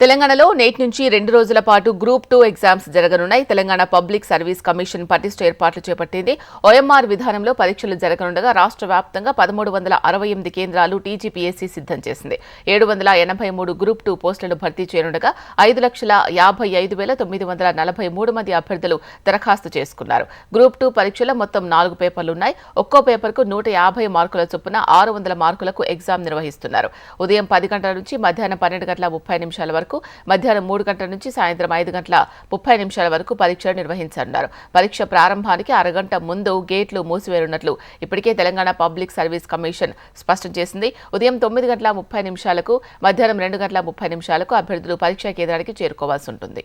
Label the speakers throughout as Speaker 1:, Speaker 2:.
Speaker 1: తెలంగాణలో నేటి నుంచి 2 రోజుల పాటు గ్రూప్ 2 ఎగ్జామ్స్ జరగనున్నాయి. తెలంగాణ పబ్లిక్ సర్వీస్ కమిషన్ పటిష్ట ఏర్పాట్లు చేపట్టింది. ఓఎంఆర్ విధానంలో పరీక్షలు జరగనుండగా రాష్ట్ర వ్యాప్తంగా 1368 కేంద్రాలు టీజీపీఎస్సీ సిద్ధం చేసింది. 783 గ్రూప్ 2 పోస్టులను భర్తీ చేయనుండగా 5,55,943 మంది అభ్యర్థులు దరఖాస్తు చేసుకున్నారు. గ్రూప్ 2 పరీక్షలో మొత్తం 4 పేపర్లున్నాయి. ఒక్కో పేపర్కు 150 మార్కుల చొప్పున 600 మార్కులకు ఎగ్జామ్ నిర్వహిస్తున్నారు. ఉదయం 10 గంటల నుంచి మధ్యాహ్నం 12:30 వరకు, మధ్యాహ్నం 3 గంటల నుంచి సాయంత్రం 5:30 వరకు పరీక్షలు నిర్వహించనున్నారు. పరీక్ష ప్రారంభానికి అరగంట ముందు గేట్లు మూసివేయనున్నట్లు ఇప్పటికే తెలంగాణ పబ్లిక్ సర్వీస్ కమిషన్ స్పష్టం చేసింది. ఉదయం 9:30 మధ్యాహ్నం 2:30 అభ్యర్థులు పరీక్షా కేంద్రానికి చేరుకోవాల్సి ఉంటుంది.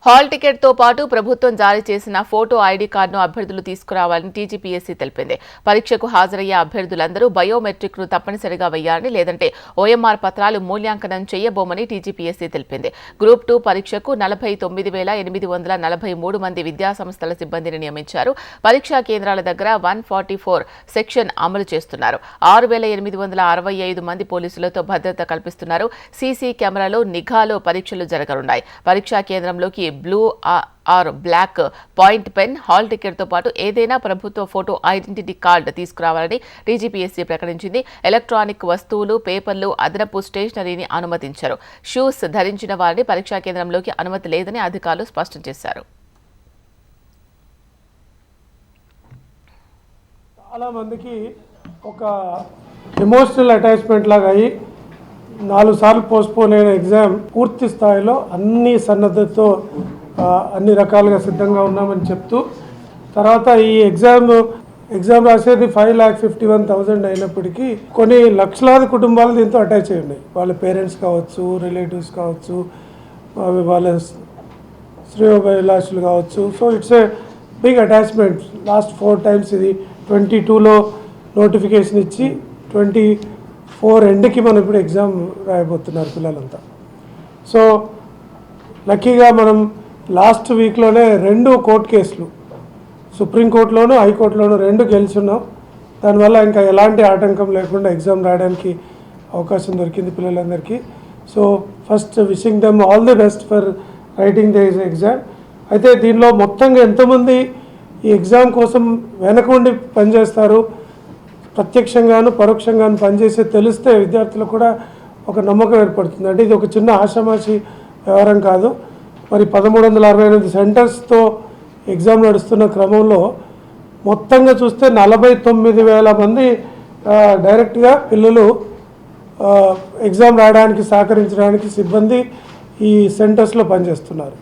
Speaker 1: హాల్ టికెట్తో పాటు ప్రభుత్వం జారీ చేసిన ఫోటో ఐడీ కార్డును అభ్యర్థులు తీసుకురావాలని టీజీపీఎస్సీ తెలిపింది. పరీక్షకు హాజరయ్యే అభ్యర్థులందరూ బయోమెట్రిక్ను తప్పనిసరిగా వేయాలని, లేదంటే ఓఎంఆర్ పత్రాలు మూల్యాంకనం చేయబోమని టీజీపీఎస్సీ తెలిపింది. గ్రూప్ 2 పరీక్షకు 49,843 మంది విద్యాసంస్థల సిబ్బందిని నియమించారు. పరీక్షా కేంద్రాల దగ్గర 144 సెక్షన్ అమలు చేస్తున్నారు. 6,865 మంది పోలీసులతో భద్రత కల్పిస్తున్నారు. సీసీ కెమెరాలో నిఘాలో పరీక్షలు జరగనున్నాయి. పరీక్షా కేంద్రంలోకి blue or black point pen, hall టికెట్తో పాటు ఏదైనా ప్రభుత్వ ఫోటో ఐడెంటిటీ కార్డు తీసుకురావాలని టీజీపీఎస్సీ ప్రకటించింది. ఎలక్ట్రానిక్ వస్తువులు, పేపర్లు, అదనపు స్టేషనరీని అనుమతించారు. షూస్ ధరించిన వారిని పరీక్షా కేంద్రంలోకి అనుమతి లేదని అధికారులు స్పష్టం చేశారు.
Speaker 2: చాలా మందికి ఒక ఎమోషనల్ అటాచ్మెంట్ లాగా అయ్యి 4 సార్లు పోస్ట్పోన్ అయిన ఎగ్జామ్ పూర్తి స్థాయిలో అన్ని సన్నద్ధతో అన్ని రకాలుగా సిద్ధంగా ఉన్నామని చెప్తూ, తర్వాత ఈ ఎగ్జామ్ రాసేది 5,51,000 అయినప్పటికీ కొన్ని లక్షలాది కుటుంబాలు దీంతో అటాచ్ అయి ఉన్నాయి. వాళ్ళ పేరెంట్స్ కావచ్చు, రిలేటివ్స్ కావచ్చు, వాళ్ళ శ్రేయోభిలాషులు కావచ్చు. So it's a big attachment. Last 4 times ఇది 22లో నోటిఫికేషన్ ఇచ్చి 24 ఎండ్కి మనం ఇప్పుడు ఎగ్జామ్ రాయబోతున్నారు పిల్లలంతా. సో లక్కీగా మనం లాస్ట్ వీక్లోనే 2 కోర్టు కేసులు, సుప్రీంకోర్టులోను హైకోర్టులోను 2 గెలుచున్నాం. దానివల్ల ఇంకా ఎలాంటి ఆటంకం లేకుండా ఎగ్జామ్ రాయడానికి అవకాశం దొరికింది పిల్లలందరికీ. So first wishing them all the best for writing the exam. అయితే దీనిలో మొత్తంగా ఎంతమంది ఈ ఎగ్జామ్ కోసం వెనక ఉండి పనిచేస్తారు, ప్రత్యక్షంగాను పరోక్షంగాను పనిచేసి తెలిస్తే విద్యార్థులకు కూడా ఒక నమ్మకం ఏర్పడుతుంది. అంటే ఇది ఒక చిన్న ఆషామాషి వ్యవహారం కాదు. మరి 1368 సెంటర్స్తో ఎగ్జామ్ నడుస్తున్న క్రమంలో మొత్తంగా చూస్తే 49,000 మంది డైరెక్ట్గా పిల్లలు ఎగ్జామ్ రాయడానికి సహకరించడానికి సిబ్బంది ఈ సెంటర్స్లో పనిచేస్తున్నారు.